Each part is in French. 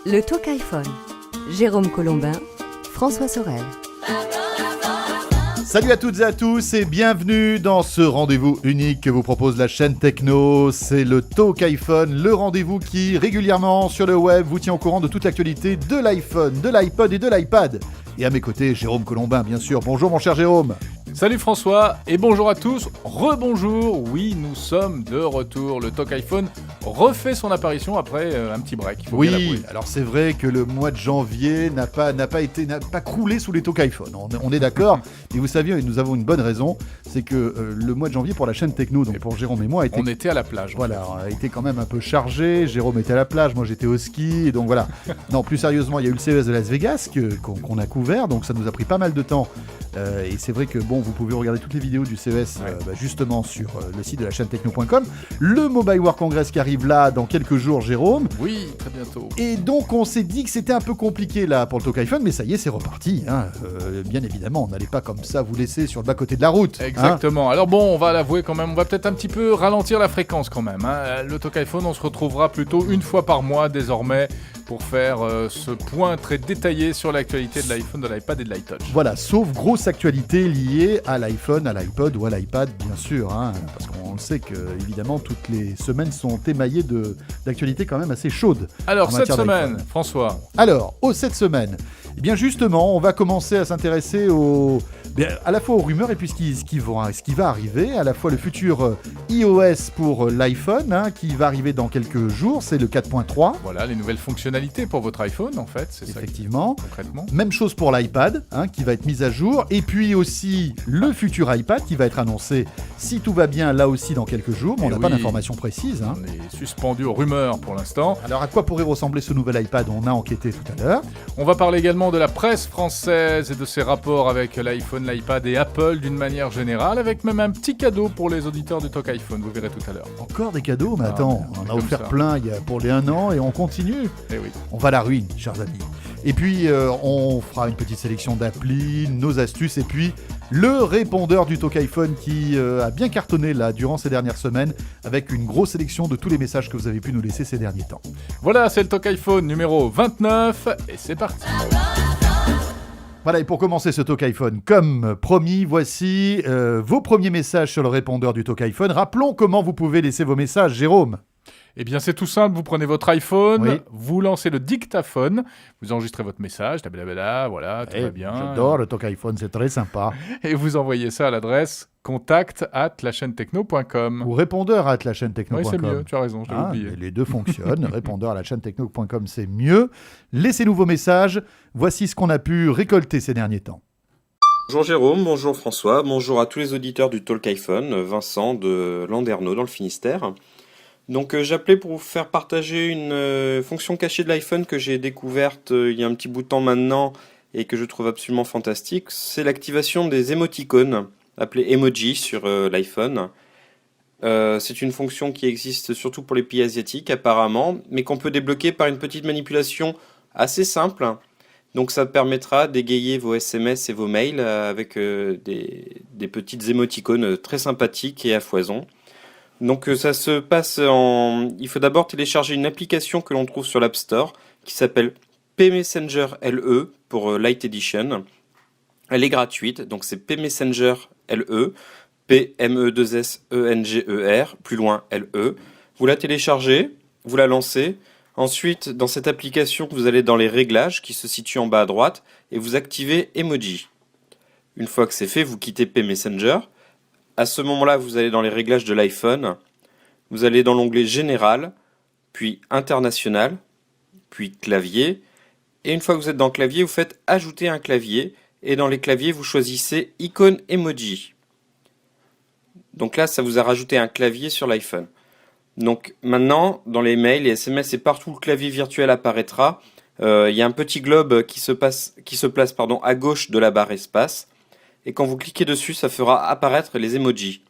Le Talk iPhone. Jérôme Colombin, François Sorel. Salut à toutes et à tous et bienvenue dans ce rendez-vous unique que vous propose la chaîne Techno. C'est le Talk iPhone, le rendez-vous qui régulièrement sur le web vous tient au courant de toute l'actualité de l'iPhone, de l'iPod et de l'iPad. Et à mes côtés, Jérôme Colombin, bien sûr. Bonjour mon cher Jérôme. Salut François et bonjour à tous, rebonjour, oui nous sommes de retour, le Talk iPhone refait son apparition après un petit break. Oui, alors c'est vrai que le mois de janvier n'a pas croulé sous les Talk iPhone, on est d'accord, mais vous savez, nous avons une bonne raison, c'est que le mois de janvier pour la chaîne Techno, donc pour Jérôme et moi, on était à la plage. Voilà, a été quand même un peu chargé, Jérôme était à la plage, moi j'étais au ski, et donc voilà. Non, plus sérieusement, il y a eu le CES de Las Vegas qu'on a couvert, donc ça nous a pris pas mal de temps, et c'est vrai que bon, vous pouvez regarder toutes les vidéos du CES justement sur le site de la chaîne techno.com. Le Mobile World Congress qui arrive là dans quelques jours, Jérôme. Oui, très bientôt. Et donc on s'est dit que c'était un peu compliqué là pour le Talk iPhone, mais ça y est, c'est reparti. Bien évidemment, on n'allait pas comme ça vous laisser sur le bas-côté de la route. Exactement. Alors bon, on va l'avouer quand même, on va peut-être un petit peu ralentir la fréquence quand même. Le Talk iPhone, on se retrouvera plutôt une fois par mois désormais pour faire ce point très détaillé sur l'actualité de l'iPhone, de l'iPad et de l'iTouch. Voilà, sauf grosse actualité liée à l'iPhone, à l'iPod ou à l'iPad, bien sûr, parce qu'on le sait que, évidemment, toutes les semaines sont émaillées d'actualités quand même assez chaudes. Alors, cette semaine, François. Alors, cette semaine, eh bien justement, on va commencer à s'intéresser à la fois aux rumeurs et puis ce qui va arriver, à la fois le futur iOS pour l'iPhone, qui va arriver dans quelques jours, c'est le 4.3. Voilà, les nouvelles fonctionnalités pour votre iPhone, en fait, c'est effectivement. Ça concrètement. Même chose pour l'iPad, qui va être mise à jour, et puis aussi le futur iPad qui va être annoncé, si tout va bien, là aussi dans quelques jours, mais on n'a pas d'informations précises. On est suspendu aux rumeurs pour l'instant. Alors à quoi pourrait ressembler ce nouvel iPad ? On a enquêté tout à l'heure. On va parler également de la presse française et de ses rapports avec l'iPhone, l'iPad et Apple d'une manière générale, avec même un petit cadeau pour les auditeurs du Talk iPhone, vous verrez tout à l'heure. Encore des cadeaux ? Mais attends, on a offert plein pour les 1 an et on continue. Eh oui. On va à la ruine, chers amis. Et puis on fera une petite sélection d'applis, nos astuces, et puis le répondeur du Talk iPhone qui a bien cartonné là durant ces dernières semaines, avec une grosse sélection de tous les messages que vous avez pu nous laisser ces derniers temps. Voilà, c'est le Talk iPhone numéro 29, et c'est parti. Voilà, et pour commencer ce Talk iPhone, comme promis, voici vos premiers messages sur le répondeur du Talk iPhone. Rappelons comment vous pouvez laisser vos messages, Jérôme. Eh bien, c'est tout simple. Vous prenez votre iPhone, vous lancez le dictaphone, vous enregistrez votre message, voilà, tout va bien. J'adore le Talk iPhone, c'est très sympa. Et vous envoyez ça à l'adresse contact@lachaînetechno.com. Ou répondeur@lachaînetechno.com. Oui, c'est mieux, tu as raison, je l'ai oublié. Les deux fonctionnent. Répondeur@lachaînetechno.com, c'est mieux. Laissez-nous vos messages. Voici ce qu'on a pu récolter ces derniers temps. Bonjour Jérôme, bonjour François, bonjour à tous les auditeurs du Talk iPhone, Vincent de Landerneau dans le Finistère. Donc j'appelais pour vous faire partager une fonction cachée de l'iPhone que j'ai découverte il y a un petit bout de temps maintenant et que je trouve absolument fantastique. C'est l'activation des émoticônes, appelés emoji sur l'iPhone. C'est une fonction qui existe surtout pour les pays asiatiques apparemment, mais qu'on peut débloquer par une petite manipulation assez simple. Donc ça permettra d'égayer vos SMS et vos mails avec des petites émoticônes très sympathiques et à foison. Donc ça se passe il faut d'abord télécharger une application que l'on trouve sur l'App Store qui s'appelle pMessenger LE pour Lite Edition. Elle est gratuite, donc c'est pMessenger LE, PME2SENGER, plus loin LE. Vous la téléchargez, vous la lancez. Ensuite, dans cette application, vous allez dans les réglages qui se situent en bas à droite et vous activez Emoji. Une fois que c'est fait, vous quittez pMessenger. À ce moment-là, vous allez dans les réglages de l'iPhone, vous allez dans l'onglet Général, puis International, puis Clavier, et une fois que vous êtes dans Clavier, vous faites Ajouter un clavier, et dans les claviers, vous choisissez Icône Emoji. Donc là, ça vous a rajouté un clavier sur l'iPhone. Donc maintenant, dans les mails, les SMS et partout où le clavier virtuel apparaîtra, il y a un petit globe qui se place à gauche de la barre espace. Et quand vous cliquez dessus, ça fera apparaître les emojis.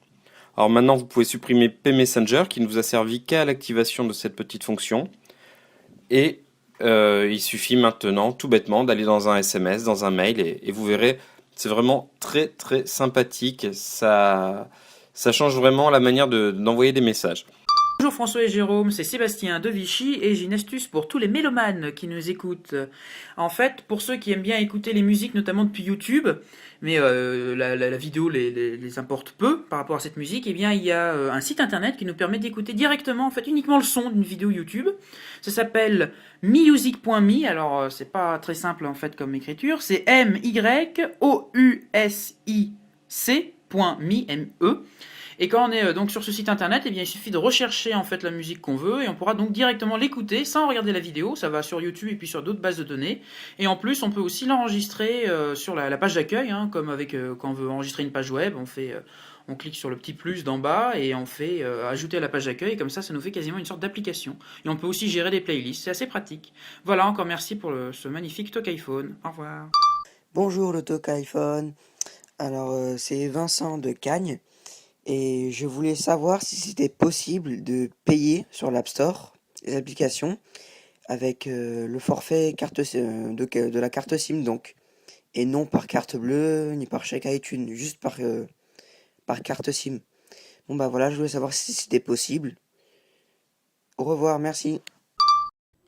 Alors maintenant, vous pouvez supprimer pMessenger qui ne vous a servi qu'à l'activation de cette petite fonction. Et il suffit maintenant, tout bêtement, d'aller dans un SMS, dans un mail, et vous verrez, c'est vraiment très très sympathique. Ça change vraiment la manière d'envoyer des messages. Bonjour François et Jérôme, c'est Sébastien de Vichy et j'ai une astuce pour tous les mélomanes qui nous écoutent. En fait, pour ceux qui aiment bien écouter les musiques, notamment depuis YouTube, mais la vidéo les importe peu par rapport à cette musique, eh bien il y a un site internet qui nous permet d'écouter directement, en fait, uniquement le son d'une vidéo YouTube. Ça s'appelle music.me, alors c'est pas très simple en fait comme écriture, c'est myousic.me. Et quand on est donc sur ce site internet, eh bien, il suffit de rechercher en fait la musique qu'on veut et on pourra donc directement l'écouter sans regarder la vidéo. Ça va sur YouTube et puis sur d'autres bases de données. Et en plus, on peut aussi l'enregistrer sur la page d'accueil, hein, comme avec quand on veut enregistrer une page web, on clique sur le petit plus d'en bas et on fait ajouter à la page d'accueil. Et comme ça nous fait quasiment une sorte d'application. Et on peut aussi gérer des playlists. C'est assez pratique. Voilà, encore merci pour ce magnifique Talk iPhone. Au revoir. Bonjour le Talk iPhone. Alors c'est Vincent de Cagnes. Et je voulais savoir si c'était possible de payer sur l'App Store les applications avec le forfait de la carte SIM donc, et non par carte bleue ni par chèque iTunes, juste par carte SIM. Bon bah voilà, je voulais savoir si c'était possible. Au revoir, merci.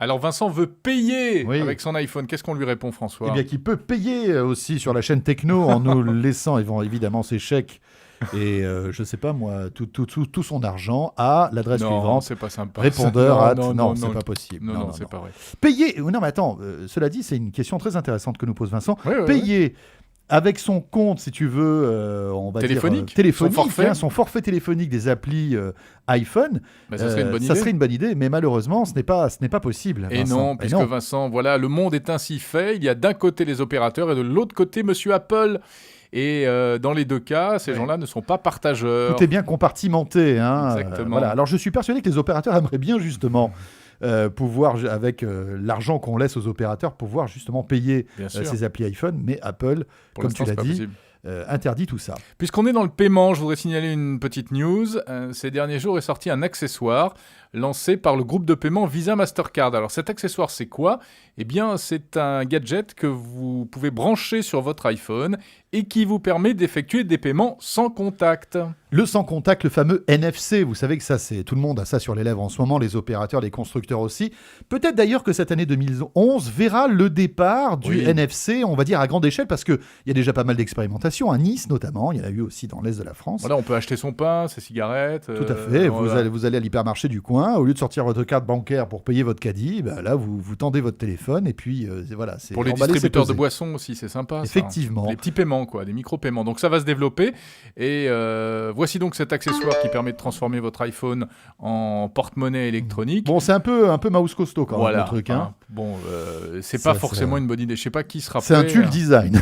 Alors Vincent veut payer Oui. avec son iPhone. Qu'est-ce qu'on lui répond, François? Eh bien, qui peut payer aussi sur la chaîne Techno en nous laissant évidemment ses chèques et je sais pas moi, tout son argent à l'adresse Non, suivante. c'est pas sympa. Répondeur Non, c'est pas possible. Non, c'est pas vrai. Payer, non mais attends, cela dit, c'est une question très intéressante que nous pose Vincent. Oui, oui, Payer avec son compte, si tu veux, on va Téléphonique. dire téléphonique, Son forfait. son forfait téléphonique des applis iPhone, Bah, ça serait une bonne ça idée. serait une bonne idée, mais malheureusement, ce n'est pas possible. Et Vincent. non, puisque Vincent, voilà, le monde est ainsi fait. Il y a d'un côté les opérateurs et de l'autre côté Monsieur Apple. Et dans les deux cas, ces gens-là ne sont pas partageurs. Tout est bien compartimenté. Hein. Exactement. Voilà. Alors je suis persuadé que les opérateurs aimeraient bien justement pouvoir, avec l'argent qu'on laisse aux opérateurs, pouvoir justement payer Bien sûr. ces applis iPhone, mais Apple, Pour comme l'instant, tu l'as c'est pas dit, possible. interdit tout ça. Puisqu'on est dans le paiement, je voudrais signaler une petite news. Ces derniers jours est sorti un accessoire lancé par le groupe de paiement Visa Mastercard. Alors cet accessoire, c'est quoi? Eh bien, c'est un gadget que vous pouvez brancher sur votre iPhone et qui vous permet d'effectuer des paiements sans contact. Le sans contact, le fameux NFC, vous savez que ça, c'est tout le monde a ça sur les lèvres en ce moment, les opérateurs, les constructeurs aussi. Peut-être d'ailleurs que cette année 2011 verra le départ du Oui. NFC, on va dire à grande échelle, parce qu'il y a déjà pas mal d'expérimentations, à Nice notamment, il y en a eu aussi dans l'Est de la France. Voilà, on peut acheter son pain, ses cigarettes. Tout à fait, voilà. vous allez à l'hypermarché du coin, au lieu de sortir votre carte bancaire pour payer votre caddie, bah là vous tendez votre téléphone et puis voilà. C'est Pour les emballé, c'est distributeurs de posé. boissons aussi, c'est sympa. ça. Effectivement. Les petits paiements, quoi, des micro-paiements. Donc ça va se développer. Et voici donc cet accessoire qui permet de transformer votre iPhone en porte-monnaie électronique. Bon, c'est un peu mouse costaud quand Voilà. même le truc. Hein. Bon, c'est Ça, pas forcément une bonne idée. Je sais pas qui sera C'est prêt. un tulle design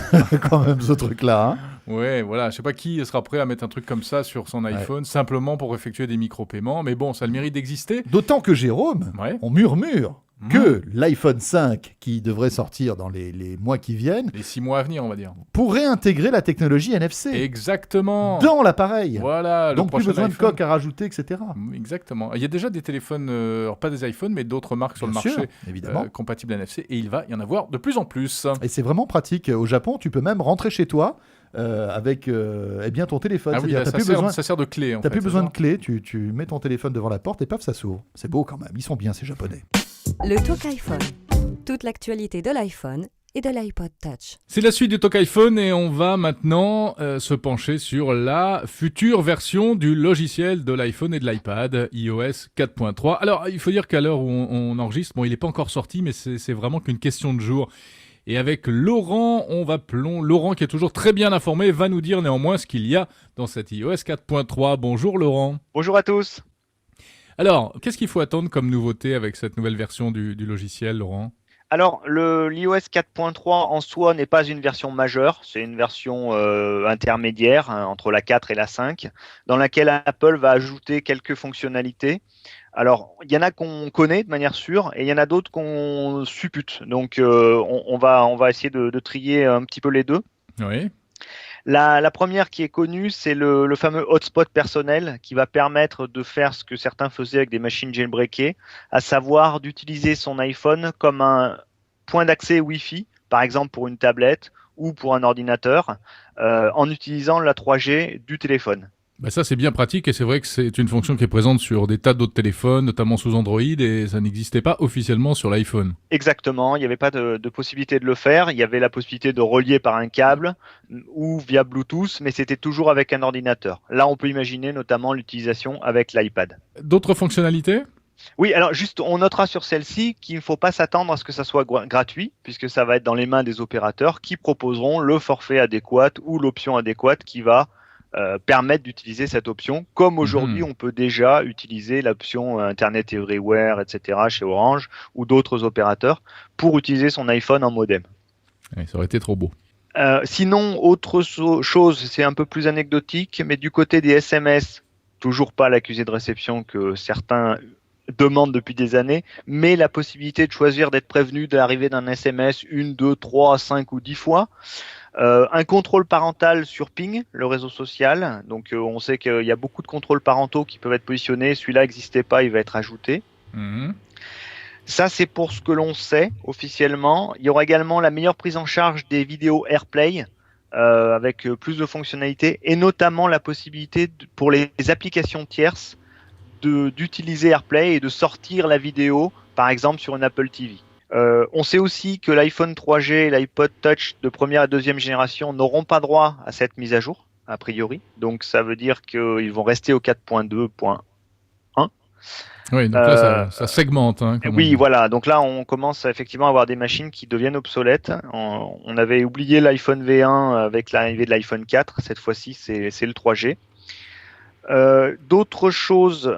quand même ce truc-là. Hein. Ouais, voilà. Je sais pas qui sera prêt à mettre un truc comme ça sur son iPhone simplement pour effectuer des micro-paiements. Mais bon, ça a le mérite d'exister. D'autant que Jérôme, Ouais. on murmure que l'iPhone 5, qui devrait sortir dans les mois qui viennent, Les 6 mois à venir, on va dire. pourrait intégrer la technologie NFC Exactement. dans l'appareil. Voilà. le Donc plus prochain besoin de iPhone. coque à rajouter, etc. Exactement. Il y a déjà des téléphones, alors pas des iPhones, mais d'autres marques sur Bien le sûr, marché évidemment. compatibles NFC. Et il va y en avoir de plus en plus. Et c'est vraiment pratique. Au Japon, tu peux même rentrer chez toi avec eh bien, ton téléphone. Ah oui, C'est-à-dire, là, t'as ça, plus sert, besoin, ça sert de clé. t'as plus besoin de clé. Tu mets ton téléphone devant la porte et paf, ça s'ouvre. C'est beau quand même. Ils sont bien, ces Japonais. Le Talk iPhone. Toute l'actualité de l'iPhone et de l'iPod Touch. C'est la suite du Talk iPhone et on va maintenant se pencher sur la future version du logiciel de l'iPhone et de l'iPad, iOS 4.3. Alors, il faut dire qu'à l'heure où on enregistre, bon, il n'est pas encore sorti, mais c'est vraiment qu'une question de jour. Et avec Laurent, Laurent qui est toujours très bien informé, va nous dire néanmoins ce qu'il y a dans cette iOS 4.3. Bonjour Laurent. Bonjour à tous. Alors, qu'est-ce qu'il faut attendre comme nouveauté avec cette nouvelle version du logiciel, Laurent ? Alors, l'iOS 4.3 en soi n'est pas une version majeure, c'est une version intermédiaire entre la 4 et la 5, dans laquelle Apple va ajouter quelques fonctionnalités. Alors, il y en a qu'on connaît de manière sûre et il y en a d'autres qu'on suppute. Donc, on va essayer de trier un petit peu les deux. Oui. La première qui est connue, c'est le fameux hotspot personnel qui va permettre de faire ce que certains faisaient avec des machines jailbreakées, à savoir d'utiliser son iPhone comme un point d'accès Wi-Fi, par exemple pour une tablette ou pour un ordinateur, en utilisant la 3G du téléphone. Bah ça c'est bien pratique et c'est vrai que c'est une fonction qui est présente sur des tas d'autres téléphones, notamment sous Android, et ça n'existait pas officiellement sur l'iPhone. Exactement, il n'y avait pas de possibilité de le faire. Il y avait la possibilité de relier par un câble ou via Bluetooth, mais c'était toujours avec un ordinateur. Là, on peut imaginer notamment l'utilisation avec l'iPad. D'autres fonctionnalités ? Oui, alors juste, on notera sur celle-ci qu'il ne faut pas s'attendre à ce que ça soit gratuit, puisque ça va être dans les mains des opérateurs qui proposeront le forfait adéquat ou l'option adéquate qui va permettre d'utiliser cette option. Comme aujourd'hui, on peut déjà utiliser l'option Internet Everywhere, etc. chez Orange ou d'autres opérateurs pour utiliser son iPhone en modem. Ouais, ça aurait été trop beau. Sinon, autre chose, c'est un peu plus anecdotique, mais du côté des SMS, toujours pas l'accusé de réception que certains demande depuis des années, mais la possibilité de choisir d'être prévenu de l'arrivée d'un SMS 1, 2, 3, 5 ou 10 fois. Un contrôle parental sur Ping, le réseau social. Donc on sait qu'il y a beaucoup de contrôles parentaux qui peuvent être positionnés. Celui-là n'existait pas, il va être ajouté. Ça, c'est pour ce que l'on sait officiellement. Il y aura également la meilleure prise en charge des vidéos AirPlay avec plus de fonctionnalités et notamment la possibilité pour les applications tierces d'utiliser AirPlay et de sortir la vidéo, par exemple sur une Apple TV. On sait aussi que l'iPhone 3G et l'iPod Touch de première et deuxième génération n'auront pas droit à cette mise à jour, a priori. Donc ça veut dire qu'ils vont rester au 4.2.1. Oui, donc là, ça segmente. Hein, oui, voilà. Donc là, on commence effectivement à avoir des machines qui deviennent obsolètes. On avait oublié l'iPhone V1 avec l'arrivée de l'iPhone 4. Cette fois-ci, c'est le 3G. D'autres choses,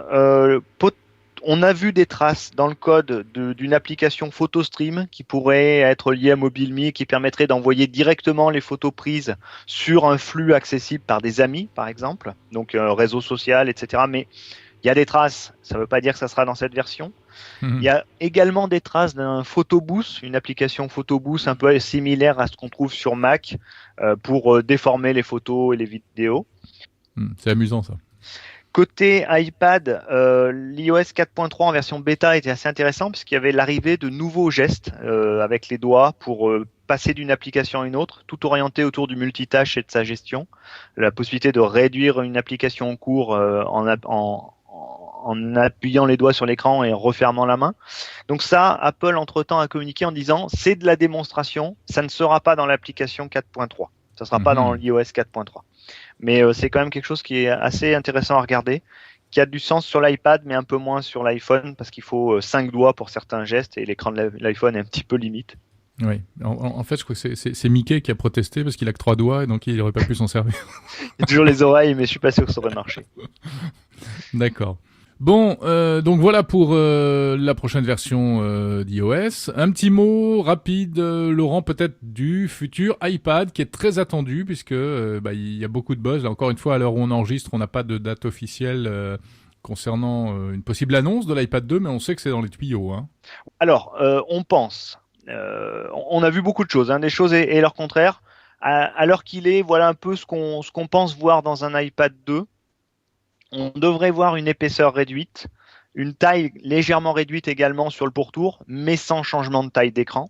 on a vu des traces dans le code d'une application PhotoStream qui pourrait être liée à MobileMe, qui permettrait d'envoyer directement les photos prises sur un flux accessible par des amis, par exemple, donc réseau social, etc. Mais il y a des traces, ça ne veut pas dire que ça sera dans cette version. Il y a également des traces d'un Photobooth, une application Photobooth un peu similaire à ce qu'on trouve sur Mac pour déformer les photos et les vidéos. C'est amusant ça. Côté iPad, l'iOS 4.3 en version bêta était assez intéressant puisqu'il y avait l'arrivée de nouveaux gestes avec les doigts pour passer d'une application à une autre, tout orienté autour du multitâche et de sa gestion. La possibilité de réduire une application en cours en appuyant les doigts sur l'écran et en refermant la main. Donc ça, Apple entre-temps a communiqué en disant c'est de la démonstration, ça ne sera pas dans l'application 4.3. Ça ne sera pas dans l'iOS 4.3. Mais c'est quand même quelque chose qui est assez intéressant à regarder, qui a du sens sur l'iPad, mais un peu moins sur l'iPhone, parce qu'il faut 5 doigts pour certains gestes, et l'écran de l'iPhone est un petit peu limite. Oui, en fait, je crois que c'est Mickey qui a protesté, parce qu'il a que 3 doigts, et donc il n'aurait pas pu s'en servir. Il y a toujours les oreilles, mais je suis pas sûr que ça aurait marché. D'accord. Bon, donc voilà pour la prochaine version d'iOS. Un petit mot rapide, Laurent, peut-être du futur iPad qui est très attendu puisque il y a beaucoup de buzz. Là, encore une fois, à l'heure où on enregistre, on n'a pas de date officielle concernant une possible annonce de l'iPad 2, mais on sait que c'est dans les tuyaux. Hein. Alors, on pense. On a vu beaucoup de choses, des choses et leur contraire. À l'heure qu'il est, voilà un peu ce qu'on pense voir dans un iPad 2. On devrait voir une épaisseur réduite, une taille légèrement réduite également sur le pourtour, mais sans changement de taille d'écran.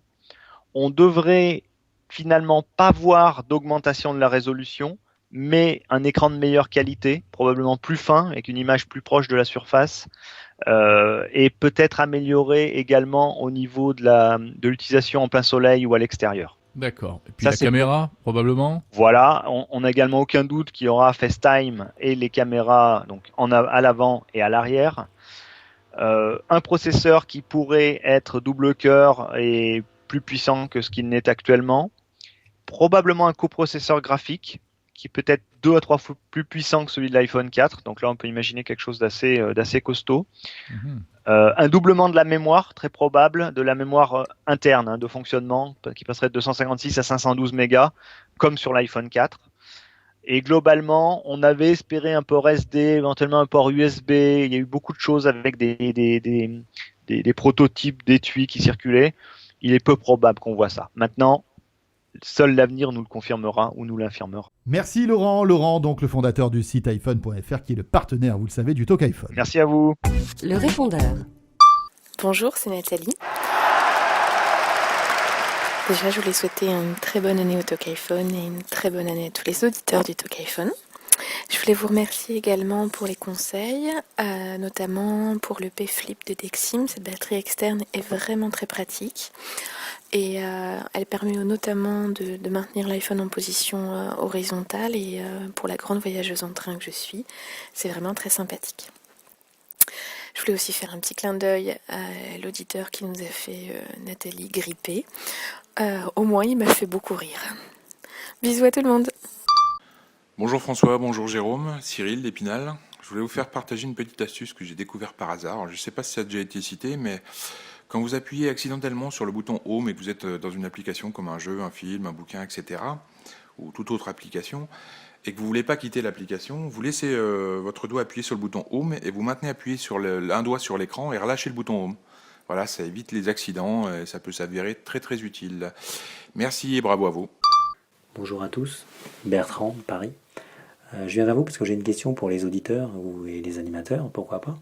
On devrait finalement pas voir d'augmentation de la résolution, mais un écran de meilleure qualité, probablement plus fin, avec une image plus proche de la surface, et peut-être amélioré également au niveau de l'utilisation en plein soleil ou à l'extérieur. D'accord. Et puis la caméra, probablement. Voilà, on n'a également aucun doute qu'il y aura FaceTime et les caméras donc à l'avant et à l'arrière. Un processeur qui pourrait être double cœur et plus puissant que ce qu'il n'est actuellement. Probablement un coprocesseur graphique qui peut être 2 à 3 fois plus puissant que celui de l'iPhone 4. Donc là, on peut imaginer quelque chose d'assez costaud. Un doublement de la mémoire, très probable, de la mémoire interne de fonctionnement, qui passerait de 256 à 512 mégas, comme sur l'iPhone 4. Et globalement, on avait espéré un port SD, éventuellement un port USB. Il y a eu beaucoup de choses avec des prototypes d'étuis qui circulaient. Il est peu probable qu'on voit ça. Maintenant, seul l'avenir nous le confirmera ou nous l'infirmera. Merci Laurent. Laurent, donc le fondateur du site iPhone.fr, qui est le partenaire, vous le savez, du Talk iPhone. Merci à vous. Le répondeur. Bonjour, c'est Nathalie. Déjà, je voulais souhaiter une très bonne année au Talk iPhone et une très bonne année à tous les auditeurs du Talk iPhone. Je voulais vous remercier également pour les conseils, notamment pour le P-Flip de Dexim. Cette batterie externe est vraiment très pratique et elle permet notamment de maintenir l'iPhone en position horizontale et pour la grande voyageuse en train que je suis, c'est vraiment très sympathique. Je voulais aussi faire un petit clin d'œil à l'auditeur qui nous a fait Nathalie gripper. Au moins, il m'a fait beaucoup rire. Bisous à tout le monde. Bonjour François, bonjour Jérôme, Cyril d'Épinal. Je voulais vous faire partager une petite astuce que j'ai découvert par hasard. Alors, je ne sais pas si ça a déjà été cité, mais quand vous appuyez accidentellement sur le bouton Home et que vous êtes dans une application comme un jeu, un film, un bouquin, etc., ou toute autre application, et que vous ne voulez pas quitter l'application, vous laissez votre doigt appuyer sur le bouton Home et vous maintenez appuyé sur un doigt sur l'écran et relâchez le bouton Home. Voilà, ça évite les accidents et ça peut s'avérer très très utile. Merci et bravo à vous. Bonjour à tous, Bertrand, Paris. Je viens vers vous parce que j'ai une question pour les auditeurs et les animateurs, pourquoi pas.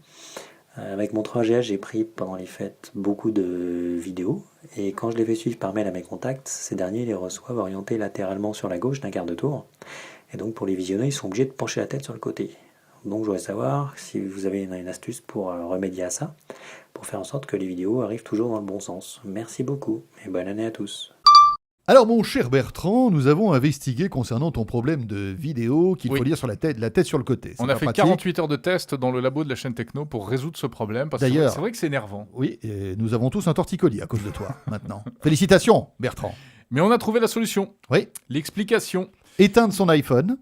Avec mon 3GS, j'ai pris pendant les fêtes beaucoup de vidéos et quand je les fais suivre par mail à mes contacts, ces derniers les reçoivent orientés latéralement sur la gauche d'un quart de tour. Et donc pour les visionner, ils sont obligés de pencher la tête sur le côté. Donc je voudrais savoir si vous avez une astuce pour remédier à ça, pour faire en sorte que les vidéos arrivent toujours dans le bon sens. Merci beaucoup et bonne année à tous. Alors mon cher Bertrand, nous avons investigué concernant ton problème de vidéo qu'il faut lire sur la tête sur le côté. On a fait 48 heures de tests dans le labo de la chaîne Techno pour résoudre ce problème. Parce que c'est vrai que c'est énervant. Oui, et nous avons tous un torticolis à cause de toi maintenant. Félicitations Bertrand. Mais on a trouvé la solution. Oui. L'explication. Éteindre son iPhone.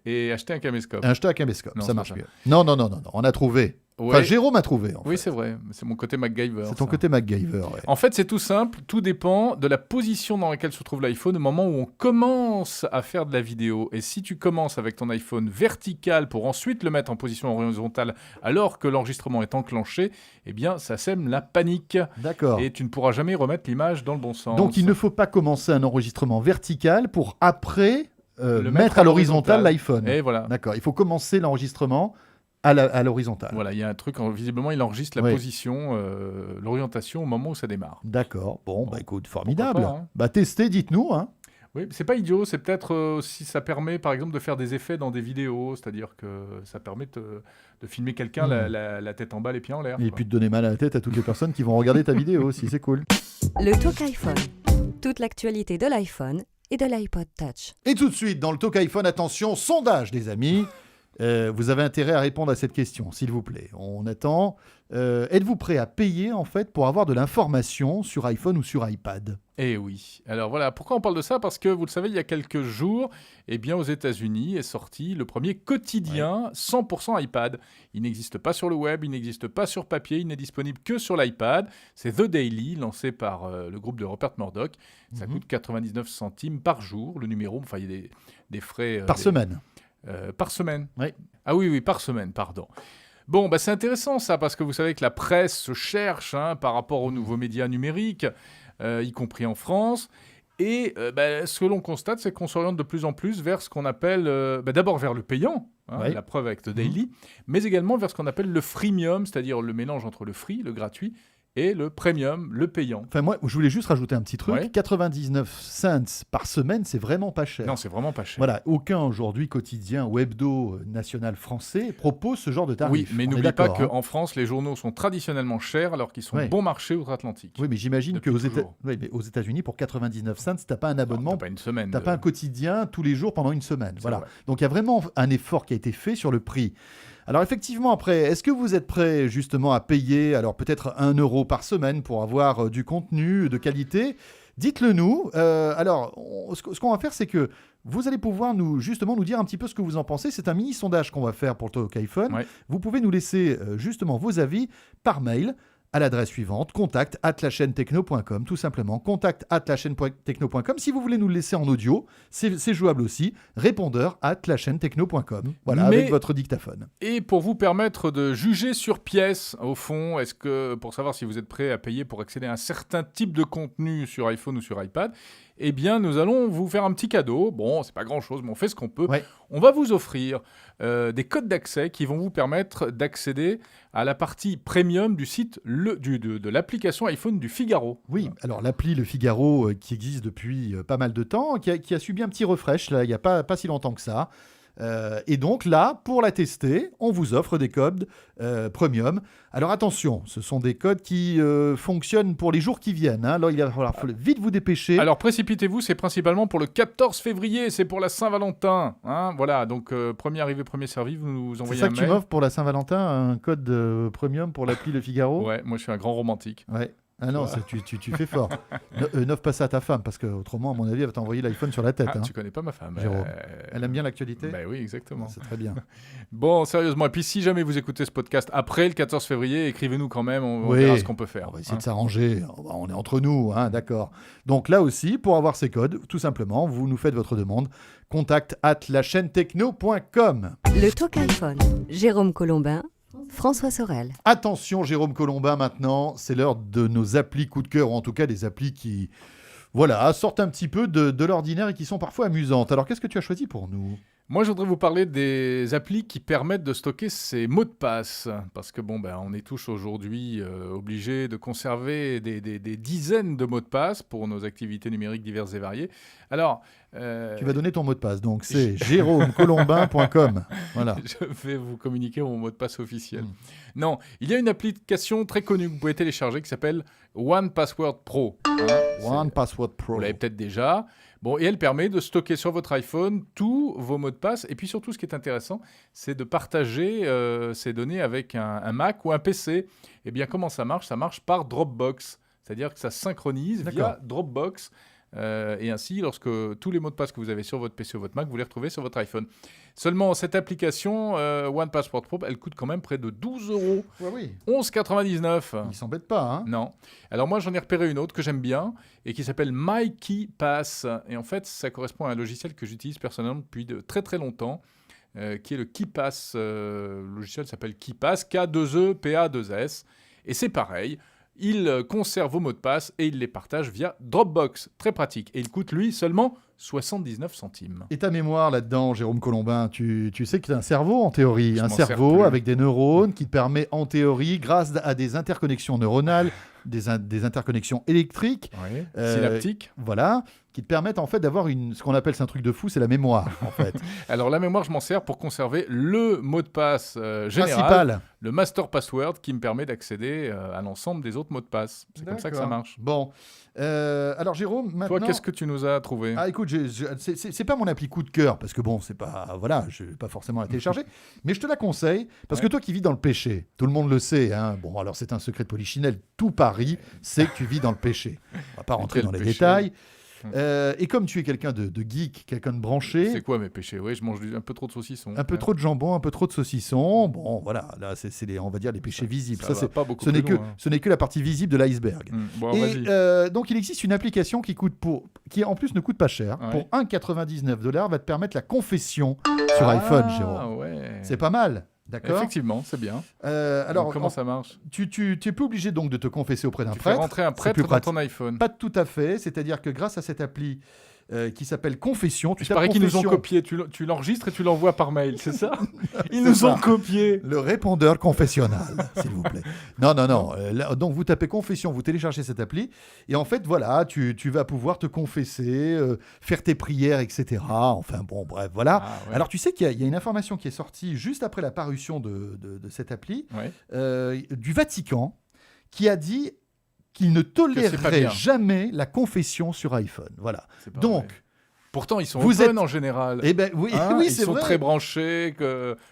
Et acheter un caméscope. Acheter un caméscope, Non, ça c'est marche pas mieux. Non, on a trouvé. Ouais. Enfin, Jérôme a trouvé. Oui, c'est vrai. C'est mon côté MacGyver. C'est ton côté MacGyver, ouais. En fait, c'est tout simple. Tout dépend de la position dans laquelle se trouve l'iPhone au moment où on commence à faire de la vidéo. Et si tu commences avec ton iPhone vertical pour ensuite le mettre en position horizontale alors que l'enregistrement est enclenché, eh bien, ça sème la panique. D'accord. Et tu ne pourras jamais remettre l'image dans le bon sens. Donc, il ne faut pas commencer un enregistrement vertical pour après mettre à l'horizontale l'iPhone. Et voilà. D'accord. Il faut commencer l'enregistrement à l'horizontale. Voilà, il y a un truc, visiblement, il enregistre la position, l'orientation au moment où ça démarre. D'accord. Bon, bah écoute, formidable. Pas, hein. Bah testez, dites-nous. Hein. Oui, c'est pas idiot, c'est peut-être si ça permet, par exemple, de faire des effets dans des vidéos, c'est-à-dire que ça permet de filmer quelqu'un la tête en bas, les pieds en l'air. Et puis de donner mal à la tête à toutes les personnes qui vont regarder ta vidéo aussi, c'est cool. Le Talk iPhone. Toute l'actualité de l'iPhone et de l'iPod Touch. Et tout de suite, dans le Talk iPhone, attention, sondage, les amis. Vous avez intérêt à répondre à cette question, s'il vous plaît. On attend. Êtes-vous prêt à payer, en fait, pour avoir de l'information sur iPhone ou sur iPad ? Eh oui. Alors voilà, pourquoi on parle de ça ? Parce que, vous le savez, il y a quelques jours, eh bien, aux États-Unis est sorti le premier quotidien 100% iPad. Il n'existe pas sur le web, il n'existe pas sur papier, il n'est disponible que sur l'iPad. C'est The Daily, lancé par le groupe de Rupert Murdoch. Ça coûte 99 centimes par jour, le numéro. Enfin, il y a des frais... Par semaine. Par semaine. Oui. Ah oui, par semaine, pardon. Bon, bah c'est intéressant ça, parce que vous savez que la presse se cherche par rapport aux nouveaux médias numériques, y compris en France. Et ce que l'on constate, c'est qu'on s'oriente de plus en plus vers ce qu'on appelle, d'abord vers le payant, la preuve avec The Daily, mais également vers ce qu'on appelle le freemium, c'est-à-dire le mélange entre le free, le gratuit, et le premium, le payant. Enfin, moi, je voulais juste rajouter un petit truc. Ouais. 99 cents par semaine, c'est vraiment pas cher. Non, c'est vraiment pas cher. Voilà, aucun aujourd'hui quotidien ou hebdo national français propose ce genre de tarif. Oui, mais On est n'oublie pas d'accord, qu'en France, les journaux sont traditionnellement chers alors qu'ils sont bon marché outre-Atlantique. Oui, mais j'imagine Depuis toujours. aux États-Unis, pour 99 cents, t'as pas un abonnement. T'as pas une semaine. T'as pas un quotidien tous les jours pendant une semaine. Voilà. Vrai. Donc il y a vraiment un effort qui a été fait sur le prix. Alors effectivement, après, est-ce que vous êtes prêt justement à payer, alors peut-être 1 euro par semaine pour avoir du contenu de qualité ? Dites-le nous. Ce qu'on va faire, c'est que vous allez pouvoir nous dire un petit peu ce que vous en pensez. C'est un mini sondage qu'on va faire pour le Talk iPhone. Ouais. Vous pouvez nous laisser justement vos avis par mail à l'adresse suivante, contact@lachaînetechno.com, tout simplement, contact@lachaînetechno.com. Si vous voulez nous le laisser en audio, c'est jouable aussi, répondeur@lachaînetechno.com, voilà, avec votre dictaphone. Et pour vous permettre de juger sur pièce, au fond, pour savoir si vous êtes prêt à payer pour accéder à un certain type de contenu sur iPhone ou sur iPad, eh bien, nous allons vous faire un petit cadeau. Bon, c'est pas grand-chose, mais on fait ce qu'on peut. Ouais. On va vous offrir des codes d'accès qui vont vous permettre d'accéder à la partie premium du site de l'application iPhone du Figaro. Oui, alors l'appli Le Figaro qui existe depuis pas mal de temps, qui a subi un petit refresh là, il n'y a pas si longtemps que ça. Et donc là, pour la tester, on vous offre des codes premium. Alors attention, ce sont des codes qui fonctionnent pour les jours qui viennent. Hein. Alors il va falloir vite vous dépêcher. Alors précipitez-vous, c'est principalement pour le 14 février, c'est pour la Saint-Valentin. Hein, voilà, donc premier arrivé, premier servi, vous nous C'est envoyez ça un que mail. tu m'offres pour la Saint-Valentin, un code premium pour l'appli Le Figaro. Ouais, moi je suis un grand romantique. Ouais. Ah non, tu fais fort. N'offre pas ça à ta femme, parce qu'autrement, à mon avis, elle va t'envoyer l'iPhone sur la tête. Ah, hein. tu connais pas ma femme. Jérôme. Elle aime bien l'actualité. Bah oui, exactement. C'est très bien. Bon, sérieusement, et puis si jamais vous écoutez ce podcast après le 14 février, écrivez-nous quand même, on Oui. verra ce qu'on peut faire. On va essayer de s'arranger. On est entre nous, hein, d'accord. Donc là aussi, pour avoir ces codes, tout simplement, vous nous faites votre demande. contact@lachaînetechno.com. Le Talk iPhone. Jérôme Colombin, François Sorel. Attention, Jérôme Colombin, maintenant, c'est l'heure de nos applis coup de cœur, ou en tout cas des applis qui, voilà, sortent un petit peu de l'ordinaire et qui sont parfois amusantes. Alors, qu'est-ce que tu as choisi pour nous ? Moi, je voudrais vous parler des applis qui permettent de stocker ces mots de passe. Parce que, on est tous aujourd'hui obligés de conserver des dizaines de mots de passe pour nos activités numériques diverses et variées. Alors... Tu vas donner ton mot de passe, donc c'est jérômecolombin.com. Voilà. Je vais vous communiquer mon mot de passe officiel. Non, il y a une application très connue que vous pouvez télécharger qui s'appelle One Password Pro. One Password Pro. Vous l'avez peut-être déjà. Bon, et elle permet de stocker sur votre iPhone tous vos mots de passe. Et puis surtout, ce qui est intéressant, c'est de partager ces données avec un Mac ou un PC. Eh bien, comment ça marche ? Ça marche par Dropbox. C'est-à-dire que ça synchronise via Dropbox. Et ainsi, lorsque tous les mots de passe que vous avez sur votre PC ou votre Mac, vous les retrouvez sur votre iPhone. Seulement, cette application One Password Pro, elle coûte quand même près de 12 €. Ouais, oui. 11,99 €. Il s'embête pas, hein ? Non. Alors moi, j'en ai repéré une autre que j'aime bien et qui s'appelle MyKeyPass. Et en fait, ça correspond à un logiciel que j'utilise personnellement depuis de très très longtemps, qui est le KeyPass. Le logiciel s'appelle KeyPass, K2E-P-A-2-S. Et c'est pareil. Il conserve vos mots de passe et il les partage via Dropbox. Très pratique. Et il coûte, lui, seulement 79 centimes. Et ta mémoire là-dedans, Jérôme Colombin, tu sais que tu as un cerveau en théorie. Je Un m'en sers cerveau plus. avec des neurones qui te permet en théorie, grâce à des interconnexions neuronales, des interconnexions électriques, Oui. Synaptique. voilà, qui te permettent en fait d'avoir ce qu'on appelle, c'est un truc de fou, c'est la mémoire en fait. Alors la mémoire, je m'en sers pour conserver le mot de passe général, Principal. le master password qui me permet d'accéder à l'ensemble des autres mots de passe. C'est comme ça que ça D'accord. marche. Bon, alors Jérôme, maintenant... Toi, qu'est-ce que tu nous as trouvé ? Ah écoute, c'est pas mon appli coup de cœur, parce que bon, c'est pas, voilà, je vais pas forcément la télécharger, mais je te la conseille, parce que toi qui vis dans le péché, tout le monde le sait, hein, bon alors c'est un secret de polichinelle, tout Paris sait que tu vis dans le péché. On va pas rentrer Quel dans les péché ? détails. Et comme tu es quelqu'un de geek, quelqu'un de branché, C'est quoi mes péchés ? Oui, je mange un peu trop de saucisson. un peu trop de jambon, un peu trop de saucisson, bon voilà, là c'est on va dire les péchés visibles. Ça va pas beaucoup ce n'est plus que, loin. ce n'est que la partie visible de l'iceberg. Bon, Et vas-y. donc il existe une application qui en plus ne coûte pas cher. Ouais. Pour 1,99 $, va te permettre la confession sur iPhone, Jérôme. Ouais. C'est pas mal, d'accord. Effectivement, c'est bien. Alors Donc, comment ça marche ? tu n'es plus obligé donc de te confesser auprès d'un Tu fais prêtre. rentrer un C'est prêtre plus dans pratique. ton iPhone. Pas tout à fait, c'est-à-dire que grâce à cette appli qui s'appelle Confession, tu Il tapes paraît qu'ils nous ont Confession, copié. Tu l'enregistres et tu l'envoies par mail, c'est ça ? Ils C'est nous ça. ont copié. le répondeur confessionnal, s'il vous plaît. Non. Là, donc, vous tapez Confession, vous téléchargez cette appli. Et en fait, voilà, tu vas pouvoir te confesser, faire tes prières, etc. Enfin, bon, bref, voilà. Ah, ouais. Alors, tu sais qu'il y a une information qui est sortie juste après la parution de cette appli, Ouais. du Vatican, qui a dit qu'il ne c'est pas tolérerait bien. jamais la confession sur iPhone. Voilà. C'est pas Donc, vrai. Pourtant, ils sont vous open êtes- en général. eh ben, oui, Hein, oui ils c'est sont vrai. très branchés,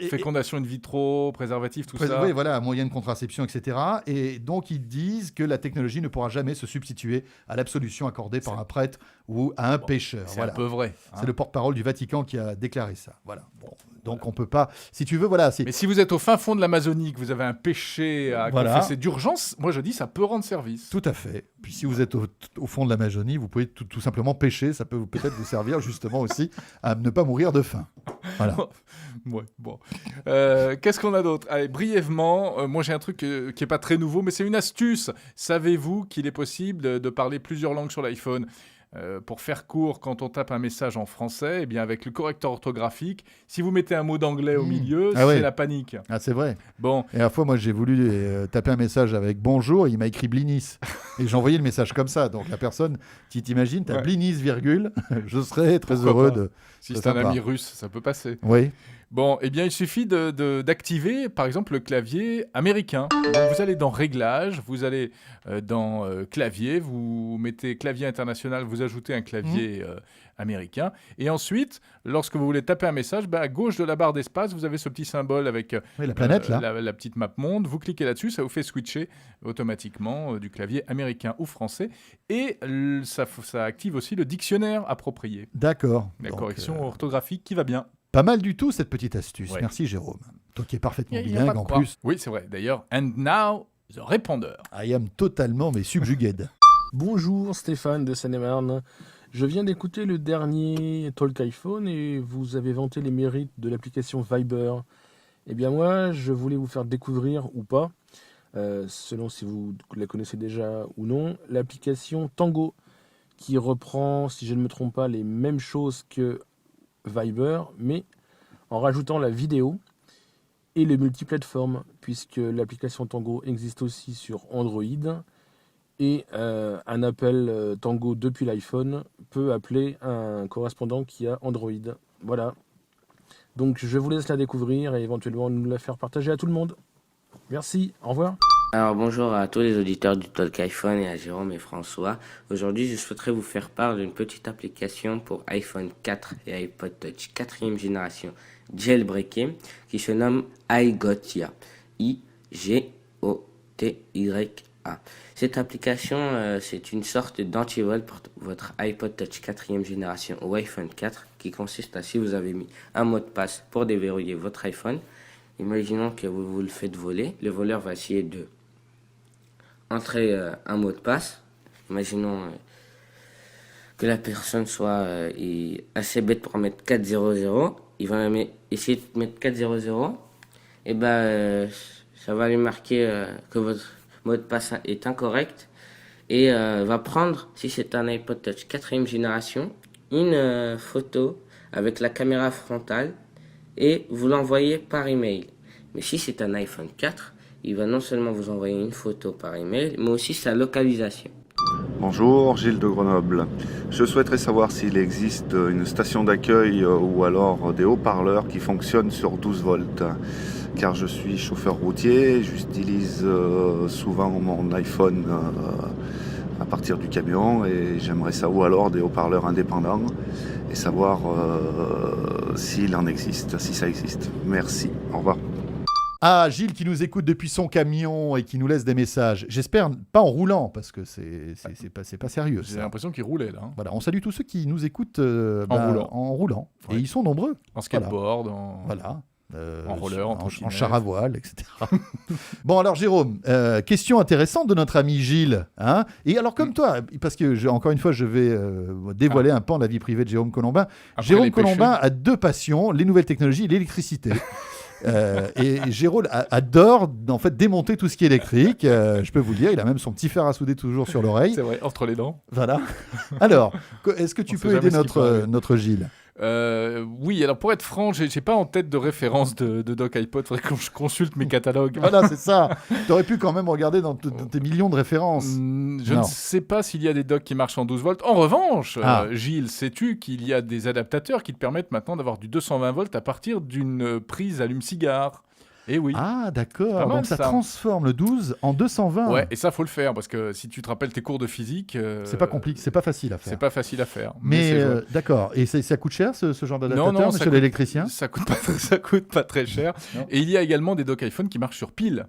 Et- fécondation in vitro, préservatif, tout ça. Oui, voilà, moyen de contraception, etc. Et donc, ils disent que la technologie ne pourra jamais se substituer à l'absolution accordée par un prêtre ou à un pécheur. C'est Voilà. un peu vrai. hein. C'est le porte-parole du Vatican qui a déclaré ça. Voilà. Bon, donc, on peut pas... Si tu veux, voilà... Mais si vous êtes au fin fond de l'Amazonie, que vous avez un péché à Voilà. confesser d'urgence, moi je dis ça peut rendre service. Tout à fait. Puis si vous êtes au fond de l'Amazonie, vous pouvez tout simplement pêcher. Ça peut peut-être vous servir justement aussi à ne pas mourir de faim. Voilà. Ouais, bon. Qu'est-ce qu'on a d'autre? Allez, brièvement, moi j'ai un truc qui est pas très nouveau, mais c'est une astuce. Savez-vous qu'il est possible de parler plusieurs langues sur l'iPhone? Pour faire court, quand on tape un message en français, eh bien avec le correcteur orthographique, si vous mettez un mot d'anglais au milieu, Ah c'est ouais. la panique. Ah, c'est vrai. Bon, Et à la fois, moi, j'ai voulu taper un message avec bonjour, et il m'a écrit Blinis. Et j'ai envoyé le message comme ça. Donc la personne, tu t'imagines, t'as Ouais. Blinis, virgule, je serais très Pourquoi heureux pas. de. si c'est c'est un sympa. ami russe, ça peut passer. Oui. Bon, eh bien, il suffit d'activer, par exemple, le clavier américain. Donc, vous allez dans Réglages, vous allez dans Clavier, vous mettez Clavier international, vous ajoutez un clavier américain. Et ensuite, lorsque vous voulez taper un message, à gauche de la barre d'espace, vous avez ce petit symbole avec Oui, la planète, là. la petite map monde. Vous cliquez là-dessus, ça vous fait switcher automatiquement du clavier américain ou français. Et ça active aussi le dictionnaire approprié. D'accord. La Donc, correction orthographique qui va bien. pas mal du tout, cette petite astuce. Ouais. Merci, Jérôme. Toi qui es parfaitement Y a pas bilingue de en quoi. plus. Oui, c'est vrai. D'ailleurs, and now, the répondeur. I am totalement, mais subjugued. Bonjour Stéphane de Seine-et-Marne. Je viens d'écouter le dernier Talk iPhone et vous avez vanté les mérites de l'application Viber. Eh bien moi, je voulais vous faire découvrir ou pas, selon si vous la connaissez déjà ou non, l'application Tango qui reprend, si je ne me trompe pas, les mêmes choses que Viber, mais en rajoutant la vidéo et le multiplateforme, puisque l'application Tango existe aussi sur Android. Et un appel Tango depuis l'iPhone peut appeler un correspondant qui a Android. Voilà. Donc je vous laisse la découvrir et éventuellement nous la faire partager à tout le monde. Merci, au revoir. Alors bonjour à tous les auditeurs du Talk iPhone et à Jérôme et François. Aujourd'hui, je souhaiterais vous faire part d'une petite application pour iPhone 4 et iPod Touch 4e génération jailbreaké qui se nomme iGotya. I-G-O-T-Y-A. Cette application, c'est une sorte d'antivol pour votre iPod Touch 4e génération ou iPhone 4 qui consiste à, si vous avez mis un mot de passe pour déverrouiller votre iPhone, imaginons que vous le faites voler, le voleur va essayer de entrer un mot de passe. Imaginons que la personne soit assez bête pour mettre 400. Il va essayer de mettre 400. Et ça va lui marquer que votre mot de passe est incorrect. Et va prendre, si c'est un iPod Touch 4e génération, une photo avec la caméra frontale et vous l'envoyez par email. Mais si c'est un iPhone 4, il va non seulement vous envoyer une photo par email, mais aussi sa localisation. Bonjour, Gilles de Grenoble. Je souhaiterais savoir s'il existe une station d'accueil ou alors des haut-parleurs qui fonctionnent sur 12 volts. Car je suis chauffeur routier, j'utilise souvent mon iPhone à partir du camion et j'aimerais savoir alors des haut-parleurs indépendants et savoir s'il en existe, si ça existe. Merci, au revoir. Ah, Gilles qui nous écoute depuis son camion et qui nous laisse des messages. J'espère pas en roulant, parce que c'est pas sérieux. J'ai ça. l'impression qu'il roulait là. Voilà, on salue tous ceux qui nous écoutent En roulant. Et Ouais. ils sont nombreux. En skateboard, en... Voilà. En roller, en en trottinette. char à voile, etc. Bon, alors Jérôme, question intéressante de notre ami Gilles. Hein, et alors comme toi, parce que encore une fois, je vais dévoiler un pan de la vie privée de Jérôme Colombin. Après Jérôme les péchés. Colombin a deux passions, les nouvelles technologies et l'électricité. Et Jérôme adore en fait démonter tout ce qui est électrique. Je peux vous le dire, il a même son petit fer à souder toujours sur l'oreille. C'est vrai, entre les dents. Voilà. Alors, est-ce que tu On peux sait aider jamais ce qu'il peut arriver. notre Gilles? Oui, alors pour être franc, j'ai pas en tête de référence de Doc iPod. Faudrait que je consulte mes catalogues. Voilà, c'est ça. Tu aurais pu quand même regarder dans tes millions de références. Je Non. ne sais pas s'il y a des docks qui marchent en 12 volts. En revanche, Ah. Gilles, sais-tu qu'il y a des adaptateurs qui te permettent maintenant d'avoir du 220 volts à partir d'une prise allume-cigare? Eh oui. Ah, Pas d'accord. mal, Donc ça ça. transforme le 12 en 220. Ouais, et ça, faut le faire, parce que si tu te rappelles tes cours de physique... C'est pas compliqué, c'est pas facile à faire. C'est pas facile à faire. Mais c'est jouable. d'accord. Et ça coûte cher ce genre d'adaptateur, Non, ça monsieur coûte- l'électricien? Ça coûte pas très cher. Non. Et il y a également des docks iPhone qui marchent sur pile.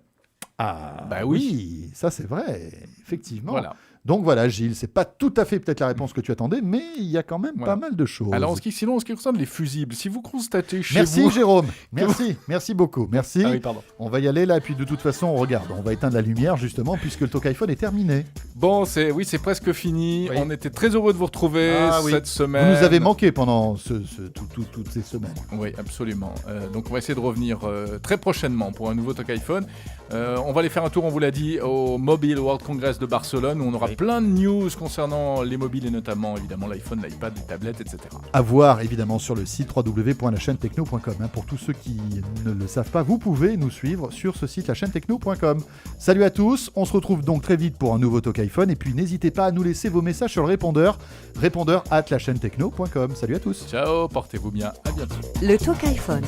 Ah, Bah oui, ça c'est vrai, effectivement. Voilà. Donc voilà, Gilles, c'est pas tout à fait peut-être la réponse que tu attendais, mais il y a quand même Voilà. pas mal de choses. Alors, sinon, en ce qui concerne les fusibles, si vous constatez chez Merci vous... Jérôme, merci beaucoup, merci. Ah oui, pardon. On va y aller là, et puis de toute façon, on regarde, on va éteindre la lumière justement, puisque le talk iPhone est terminé. Bon, c'est presque fini. Oui. On était très heureux de vous retrouver Ah oui. cette semaine. Vous nous avez manqué pendant toutes ces semaines. Oui, absolument. Donc on va essayer de revenir très prochainement pour un nouveau Talk iPhone. On va aller faire un tour, on vous l'a dit, au Mobile World Congress de Barcelone, où on aura plein de news concernant les mobiles et notamment évidemment l'iPhone, l'iPad, les tablettes, etc. À voir évidemment sur le site www.lachaînetechno.com. Pour tous ceux qui ne le savent pas, vous pouvez nous suivre sur ce site lachaînetechno.com. Salut à tous, on se retrouve donc très vite pour un nouveau Talk iPhone et puis n'hésitez pas à nous laisser vos messages sur le répondeur@lachaînetechno.com. Salut à tous. Ciao, portez-vous bien, à bientôt. Le Talk iPhone.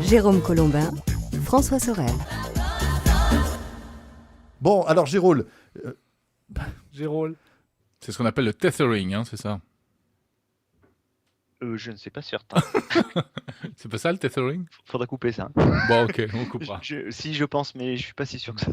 Jérôme Colombin, François Sorel. Bon, alors Jérôme, Jérôme. C'est ce qu'on appelle le tethering, hein, c'est ça? Je ne sais pas certain. C'est pas ça le tethering? Faudra couper ça. Bon, ok, on coupera. Si je pense, mais je suis pas si sûr que ça.